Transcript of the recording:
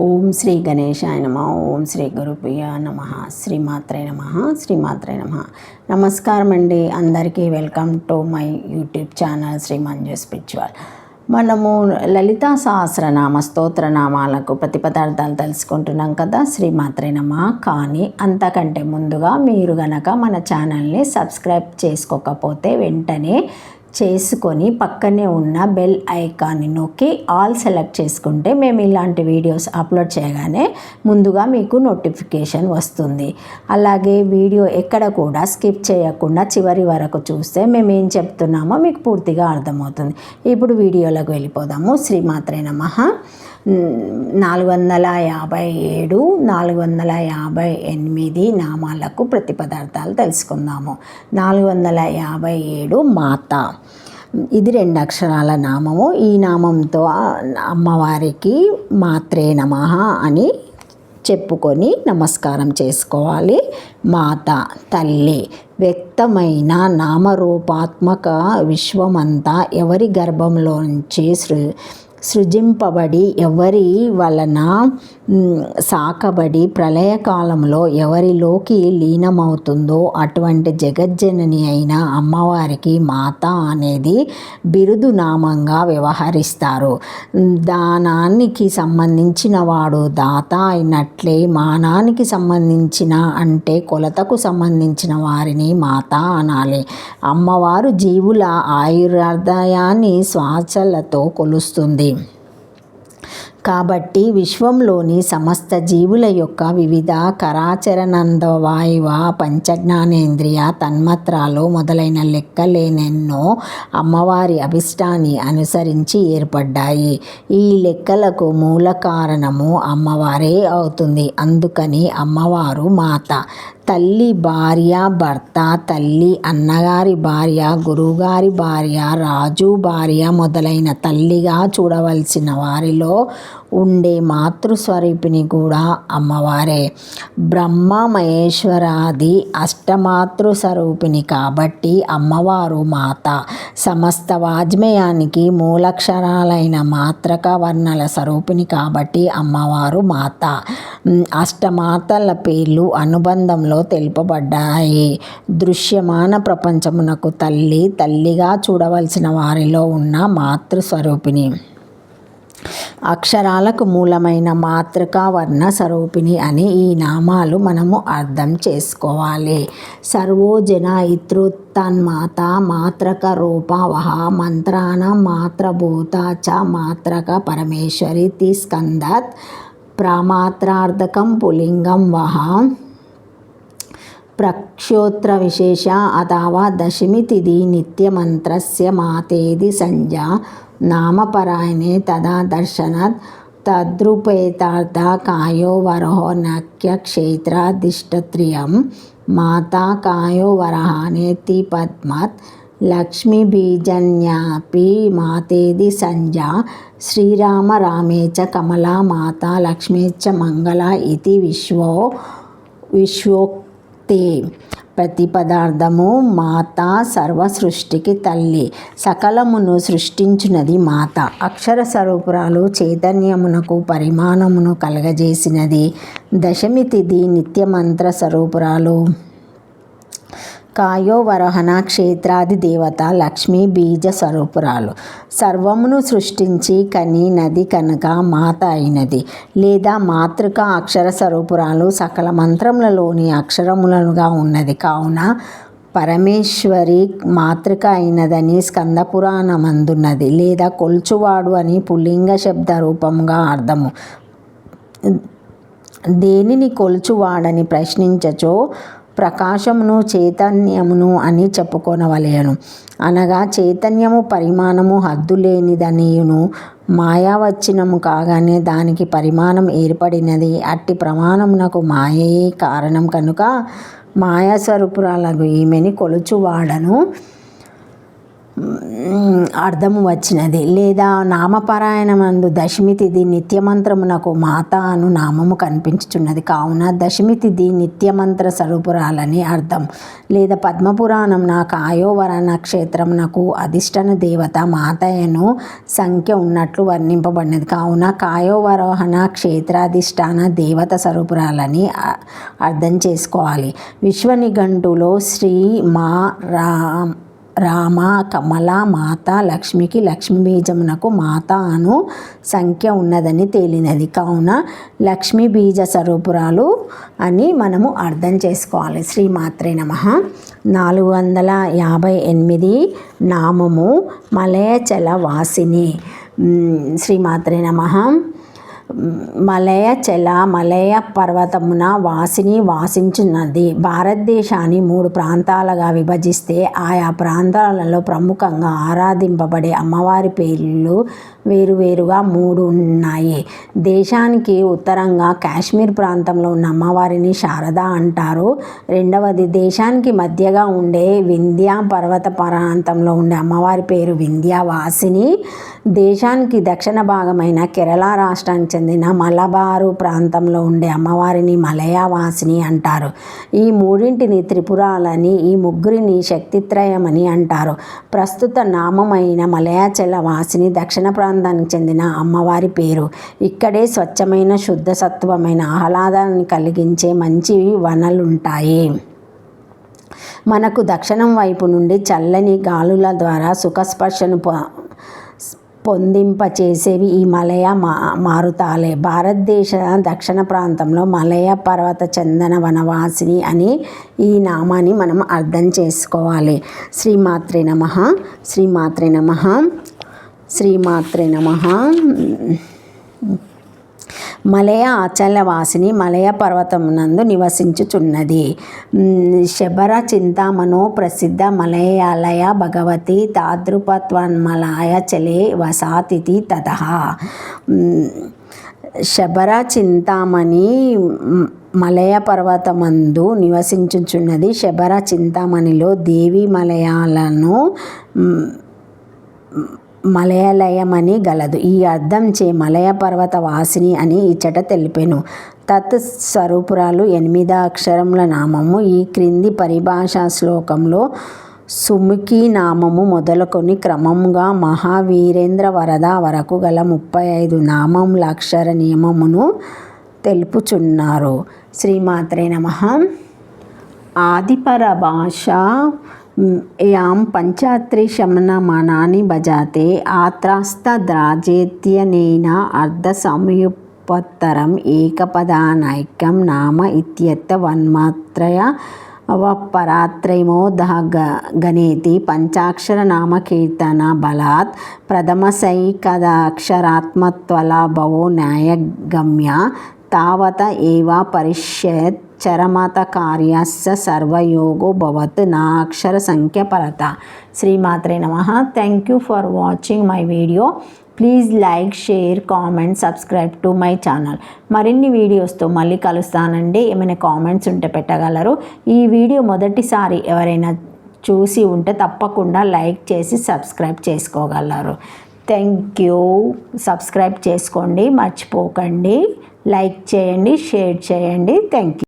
ఓం శ్రీ గణేశాయ నమ. ఓం శ్రీ గురుప్రియ నమ. శ్రీమాత్రే నమ. శ్రీమాత్రే నమ. నమస్కారం అండి అందరికీ. Welcome to my YouTube channel Shri Manju spiritual. మనము లలితా సహస్రనామ స్తోత్రనామాలకు ప్రతిపదార్థాలు తెలుసుకుంటున్నాం కదా. శ్రీమాత్రే నమ. కానీ అంతకంటే ముందుగా మీరు గనక మన ఛానల్ని సబ్స్క్రైబ్ చేసుకోకపోతే వెంటనే చేసుకొని పక్కనే ఉన్న బెల్ ఐకాన్ని నొక్కి ఆల్ సెలెక్ట్ చేసుకుంటే మేము ఇలాంటి వీడియోస్ అప్లోడ్ చేయగానే ముందుగా మీకు నోటిఫికేషన్ వస్తుంది. అలాగే వీడియో ఎక్కడ కూడా స్కిప్ చేయకుండా చివరి వరకు చూస్తే మేము ఏం చెప్తున్నామో మీకు పూర్తిగా అర్థమవుతుంది. ఇప్పుడు వీడియోలోకి వెళ్ళిపోదాము. శ్రీమాత్రే నమః. 457 458 నామాలకు ప్రతిపదార్థాలు తెలుసుకుందాము. 457 మాత. ఇది 2 అక్షరాల నామము. ఈ నామంతో అమ్మవారికి మాత్రే నమః అని చెప్పుకొని నమస్కారం చేసుకోవాలి. మాత తల్లి. వ్యక్తమైన నామరూపాత్మక విశ్వమంతా ఎవరి గర్భంలోంచి సృజింపబడి ఎవరి వలన సాకబడి ప్రళయకాలంలో ఎవరిలోకి లీనమవుతుందో అటువంటి జగజ్జనని అయిన అమ్మవారికి మాత అనేది బిరుదు నామంగా వ్యవహరిస్తారు. దానానికి సంబంధించిన వాడు దాత అయినట్లే మానానికి సంబంధించిన అంటే కొలతకు సంబంధించిన వారిని మాత అనాలి. అమ్మవారు జీవుల ఆయుర్దాయాన్ని శ్వాసలతో కొలుస్తుంది. కాబట్టి విశ్వంలోని సమస్త జీవుల యొక్క వివిధ కరాచరణందవాయువ పంచజ్ఞానేంద్రియ తన్మాత్రాలు మొదలైన లెక్కలేనెన్నో అమ్మవారి అభిష్టాన్ని అనుసరించి ఏర్పడ్డాయి. ఈ లెక్కలకు మూల కారణము అమ్మవారే అవుతుంది. అందుకని అమ్మవారు మాత. తల్లి భార్య భర్త, తల్లి అన్నగారి భార్య, గురువుగారి భార్య, రాజు భార్య మొదలైన తల్లిగా చూడవలసిన వారిలో ఉండే మాతృస్వరూపిణి కూడా అమ్మవారే. బ్రహ్మ మహేశ్వరాది అష్టమాతృ స్వరూపిణి కాబట్టి అమ్మవారు మాత. సమస్త వాజ్మయానికి మూలక్షరాలైన మాత్రక వర్ణల స్వరూపిణి కాబట్టి అమ్మవారు మాత. అష్టమాతల పేర్లు అనుబంధంలో తెలుపబడ్డాయి. దృశ్యమాన ప్రపంచమునకు తల్లి, తల్లిగా చూడవలసిన వారిలో ఉన్న మాతృస్వరూపిణి. అక్షరాలకు మూలమైన మాతృకా వర్ణ స్వరూపిణి అని ఈ నామాలు మనము అర్థం చేసుకోవాలి. సర్వోజన ఇతృతన్మాత మాత్రక రూప వహ మంత్రాన మాత్రభూత చ మాత్రక పరమేశ్వరి తిస్కందత్ ప్రమాత్రార్థకం పులింగం వహ ప్రక్షోత్ర విశేష అథవా దశమి తిథి నిత్యమంత్రస్య మాతేది సంధ్యా నామపరాయణే తదా దర్శనాత్ తద్రూపేతార్థ కాయో వరహో నక్యక్షేత్రాధిష్ఠత్రియం మాతా కాయో వరహానేతి పద్మత్ లక్ష్మీబీజన్యాపి మాతేది సంధ్యా శ్రీరామ రామే చ కమలా మాతా లక్ష్మీ చ మంగళ ఇది విశ్వోక్తే. ప్రతిపదార్థము మాత. సర్వ సృష్టికి తల్లి. సకలమును సృష్టించినది మాత. అక్షర స్వరూపురాలు చైతన్యమునకు పరిమాణమును కలగజేసినది. దశమి తిథి నిత్యమంత్ర స్వరూపురాలు. కాయోవరహణ క్షేత్రాది దేవత లక్ష్మీ బీజ స్వరూపురాలు. సర్వమును సృష్టించి కని నది కనుక మాత అయినది. లేదా మాతృక అక్షర స్వరూపురాలు సకల మంత్రములలోని అక్షరములుగా ఉన్నది. కావున పరమేశ్వరి మాతృక అయినదని స్కంద పురాణమందున్నది. లేదా కొల్చువాడు అని పుల్లింగ శబ్ద రూపంగా అర్థము. దేనిని కొల్చువాడని ప్రశ్నించచో ప్రకాశమును చైతన్యమును అని చెప్పుకొనవలెను. అనగా చైతన్యము పరిమాణము హద్దులేనిదనియును మాయావచ్చినము కాగానే దానికి పరిమాణం ఏర్పడినది. అట్టి ప్రమాణమునకు మాయయే కారణం కనుక మాయాస్వరూపురాలకు ఈమెని కొలుచువాడను అర్థము వచ్చినది. లేదా నామపారాయణమందు దశమి తిథి నిత్యమంత్రమునకు మాత అను నామము కనిపించుచున్నది. కావున దశమి తిథి నిత్యమంత్ర స్వరూపురాలని అర్థం. లేదా పద్మపురాణం నా కాయోవర నక్షత్రమునకు అధిష్టాన దేవత మాతయను సంఖ్య ఉన్నట్లు వర్ణింపబడినది. కావున కాయోవరోహణ క్షేత్రాధిష్టాన దేవత స్వరూపురాలని అర్థం చేసుకోవాలి. విశ్వనిఘంటులో శ్రీ మా రామ కమల మాత లక్ష్మికి లక్ష్మీ బీజమునకు మాత అను సంఖ్య ఉన్నదని తేలినది. కావున లక్ష్మీ బీజ స్వరూపురాలు అని మనము అర్థం చేసుకోవాలి. శ్రీమాత్రే నమః. 458 నామము మలయచల వాసిని. శ్రీమాత్రే నమః. మలయ పర్వతమున వాసిని వాసించున్నది. భారతదేశాన్ని 3 ప్రాంతాలుగా విభజిస్తే ఆయా ప్రాంతాలలో ప్రముఖంగా ఆరాధింపబడే అమ్మవారి పేర్లు వేరువేరుగా 3 ఉన్నాయి. దేశానికి ఉత్తరంగా కాశ్మీర్ ప్రాంతంలో ఉన్న అమ్మవారిని శారద అంటారు. రెండవది దేశానికి మధ్యగా ఉండే వింధ్య పర్వత ప్రాంతంలో ఉండే అమ్మవారి పేరు వింధ్యవాసిని. దేశానికి దక్షిణ భాగమైన కేరళ రాష్ట్రానికి చెందిన మలబారు ప్రాంతంలో ఉండే అమ్మవారిని మలయవాసిని అంటారు. ఈ 3ంటిని త్రిపురాలని, ఈ 3ని శక్తిత్రయమని అంటారు. ప్రస్తుత నామమైన మలయాచల వాసిని దక్షిణ ప్రాంతానికి చెందిన అమ్మవారి పేరు. ఇక్కడే స్వచ్ఛమైన శుద్ధ సత్వమైన ఆహ్లాదాన్ని కలిగించే మంచి వనలుంటాయి. మనకు దక్షిణం వైపు నుండి చల్లని గాలుల ద్వారా సుఖస్పర్శను పొందింపచేసేవి ఈ మలయ మారుతాలే. భారతదేశ దక్షిణ ప్రాంతంలో మలయ పర్వత చందన వనవాసిని అని ఈ నామాన్ని మనం అర్థం చేసుకోవాలి. శ్రీమాత్రే నమః. శ్రీమాత్రే నమః. శ్రీమాత్రే నమః. మలయ ఆచలవాసిని మలయ పర్వతమునందు నివసించుచున్నది. శబర చింతామణో ప్రసిద్ధ మలయాలయ భగవతి తాదృపత్వన్మలాయ చలే వసాతిథి తతః. శబర చింతామణి మలయ పర్వతమందు నివసించుచున్నది. శబర చింతామణిలో దేవి మలయాలను మలయాలయమని గలదు. ఈ అర్థం చే మలయ పర్వత వాసిని అని ఇచ్చట తెలిపెను. తత్ స్వరూపురాలు 8 అక్షరముల నామము. ఈ క్రింది పరిభాషా శ్లోకంలో సుముఖి నామము మొదలుకొని క్రమముగా మహావీరేంద్ర వరద వరకు గల 35 నామముల అక్షర నియమమును తెలుపుచున్నారు. శ్రీమాత్రే నమః. ఆదిపర భాష యాం పంచాత్రిశమనమానాని భజాతే ఆత్రాస్తద్రాజేత్యనేన అర్ధసమయుపత్తరం ఏకపదానైక్యం నామ ఇత్యర్థ వన్మాత్రయ పరాత్రయమోదః గణేతి పంచాక్షర నామ కీర్తన బలాత్ ప్రథమసైకదాక్షరాత్మత్వలాభవో న్యాయగమ్య తావత ఏవ పరిష్యత్ చరమత కార్యస్య సర్వయోగో భవత్ నా అక్షర సంఖ్య పరత. శ్రీమాత్రే నమః. Thank you for watching my video. Please like, share, comment, subscribe to my channel. మరిన్ని వీడియోస్తో మళ్ళీ కలుస్తానండి. ఏమైనా కామెంట్స్ ఉంటే పెట్టగలరు. ఈ వీడియో మొదటిసారి ఎవరైనా చూసి ఉంటే తప్పకుండా లైక్ చేసి సబ్స్క్రైబ్ చేసుకోగలరు. Thank you. సబ్స్క్రైబ్ చేసుకోండి, మర్చిపోకండి. లైక్ చేయండి, షేర్ చేయండి. Thank you.